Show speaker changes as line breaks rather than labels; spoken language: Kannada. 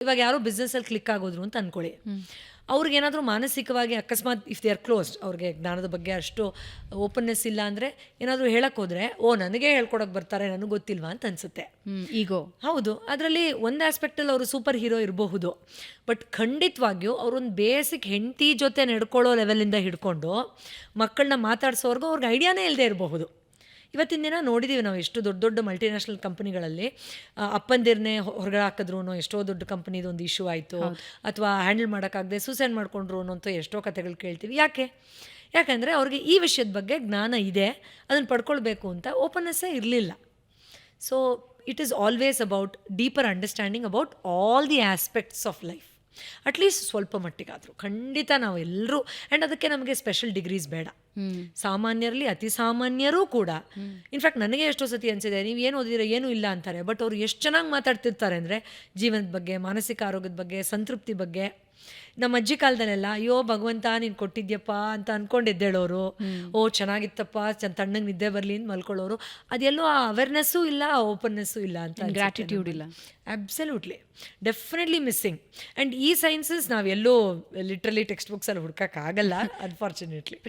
ಇವಾಗ ಯಾರೋ ಬಿಸ್ನೆಸ್ಸಲ್ಲಿ ಕ್ಲಿಕ್ ಆಗೋದ್ರು ಅಂತ ಅಂದ್ಕೊಳ್ಳಿ, ಅವ್ರಿಗೇನಾದರೂ ಮಾನಸಿಕವಾಗಿ ಅಕಸ್ಮಾತ್ ಇಫ್ ದೇ ಆರ್ ಕ್ಲೋಸ್ಡ್, ಅವ್ರಿಗೆ ಜ್ಞಾನದ ಬಗ್ಗೆ ಅಷ್ಟು ಓಪನ್ನೆಸ್ ಇಲ್ಲ ಅಂದರೆ ಏನಾದರೂ ಹೇಳೋಕ್ಕೋದ್ರೆ ನನಗೆ ಹೇಳ್ಕೊಡೋಕೆ ಬರ್ತಾರೆ, ನನಗೆ ಗೊತ್ತಿಲ್ವಾ ಅಂತ ಅನಿಸುತ್ತೆ.
ಈಗೋ
ಹೌದು, ಅದರಲ್ಲಿ ಒಂದು ಆಸ್ಪೆಕ್ಟಲ್ಲಿ ಅವರು ಸೂಪರ್ ಹೀರೋ ಇರಬಹುದು, ಬಟ್ ಖಂಡಿತವಾಗಿಯೂ ಅವರೊಂದು ಬೇಸಿಕ್ ಹೆಂಡತಿ ಜೊತೆ ನಡ್ಕೊಳ್ಳೋ ಲೆವೆಲಿಂದ ಹಿಡ್ಕೊಂಡು ಮಕ್ಕಳನ್ನ ಮಾತಾಡ್ಸೋರ್ಗೂ ಅವ್ರಿಗೆ ಐಡಿಯಾನೇ ಇಲ್ಲದೆ ಇರಬಹುದು. ಇವತ್ತಿನ ದಿನ ನೋಡಿದ್ದೀವಿ ನಾವು, ಎಷ್ಟು ದೊಡ್ಡ ದೊಡ್ಡ ಮಲ್ಟಿನ್ಯಾಷನಲ್ ಕಂಪನಿಗಳಲ್ಲಿ ಅಪ್ಪಂದಿರನ್ನೇ ಹೊರಗಡೆ ಹಾಕಿದ್ರು, ಎಷ್ಟೋ ದೊಡ್ಡ ಕಂಪನಿದು ಒಂದು ಇಶ್ಯೂ ಆಯಿತು, ಅಥವಾ ಹ್ಯಾಂಡಲ್ ಮಾಡೋಕ್ಕಾಗದೆ ಸೂಸೈಡ್ ಮಾಡ್ಕೊಂಡ್ರು ಅಂತ ಎಷ್ಟೋ ಕಥೆಗಳು ಕೇಳ್ತೀವಿ. ಯಾಕೆಂದರೆ ಅವ್ರಿಗೆ ಈ ವಿಷಯದ ಬಗ್ಗೆ ಜ್ಞಾನ ಇದೆ, ಅದನ್ನು ಪಡ್ಕೊಳ್ಬೇಕು ಅಂತ ಓಪನ್ನೆಸ್ಸೇ ಇರಲಿಲ್ಲ. So it is always about deeper understanding about all the aspects of life. At least ಸ್ವಲ್ಪ ಮಟ್ಟಿಗಾದರೂ ಖಂಡಿತ ನಾವು ಎಲ್ಲರೂ, ಆ್ಯಂಡ್ ಅದಕ್ಕೆ ನಮಗೆ ಸ್ಪೆಷಲ್ ಡಿಗ್ರೀಸ್ ಬೇಡ. ಸಾಮಾನ್ಯರಲ್ಲಿ ಅತಿ ಸಾಮಾನ್ಯರೂ ಕೂಡ, ಇನ್ಫ್ಯಾಕ್ಟ್ ನನಗೆ ಎಷ್ಟೋ ಸತಿ ಅನಿಸಿದೆ, ನೀವು ಏನು ಓದಿದ್ರೆ ಏನೂ ಇಲ್ಲ ಅಂತಾರೆ, ಬಟ್ ಅವ್ರು ಎಷ್ಟು ಚೆನ್ನಾಗಿ ಮಾತಾಡ್ತಿರ್ತಾರೆ ಅಂದರೆ ಜೀವನದ ಬಗ್ಗೆ, ಮಾನಸಿಕ ಆರೋಗ್ಯದ ಬಗ್ಗೆ, ಸಂತೃಪ್ತಿ ಬಗ್ಗೆ. ನಮ್ಮ ಅಜ್ಜಿ ಕಾಲದಲ್ಲೆಲ್ಲ ಅಯ್ಯೋ ಭಗವಂತ ನೀನು ಕೊಟ್ಟಿದ್ಯಪ್ಪ ಅಂತ ಅಂದ್ಕೊಂಡಿದ್ದೇಳೋರು, ಚೆನ್ನಾಗಿತ್ತಪ್ಪ, ತಣ್ಣಗೆ ನಿದ್ದೆ ಬರಲಿ ಅಂತ ಮಲ್ಕೊಳ್ಳೋರು. ಅದೆಲ್ಲೋ ಆ ಅವೇರ್ನೆಸ್ಸೂ ಇಲ್ಲ, ಆ ಓಪನ್ನೆಸ್ಸು ಇಲ್ಲ ಅಂತ,
ಗ್ರ್ಯಾಟಿಟ್ಯೂಡ್ ಇಲ್ಲ.
Absolutely, definitely missing. ಆ್ಯಂಡ್ ಈ ಸೈನ್ಸಸ್ ನಾವೆಲ್ಲೋ ಲಿಟ್ರಲಿ ಟೆಕ್ಸ್ಟ್ ಬುಕ್ಸಲ್ಲಿ ಹುಡ್ಕೋಕ್ಕಾಗಲ್ಲ, ಅನ್ಫಾರ್ಚುನೇಟ್ಲಿ.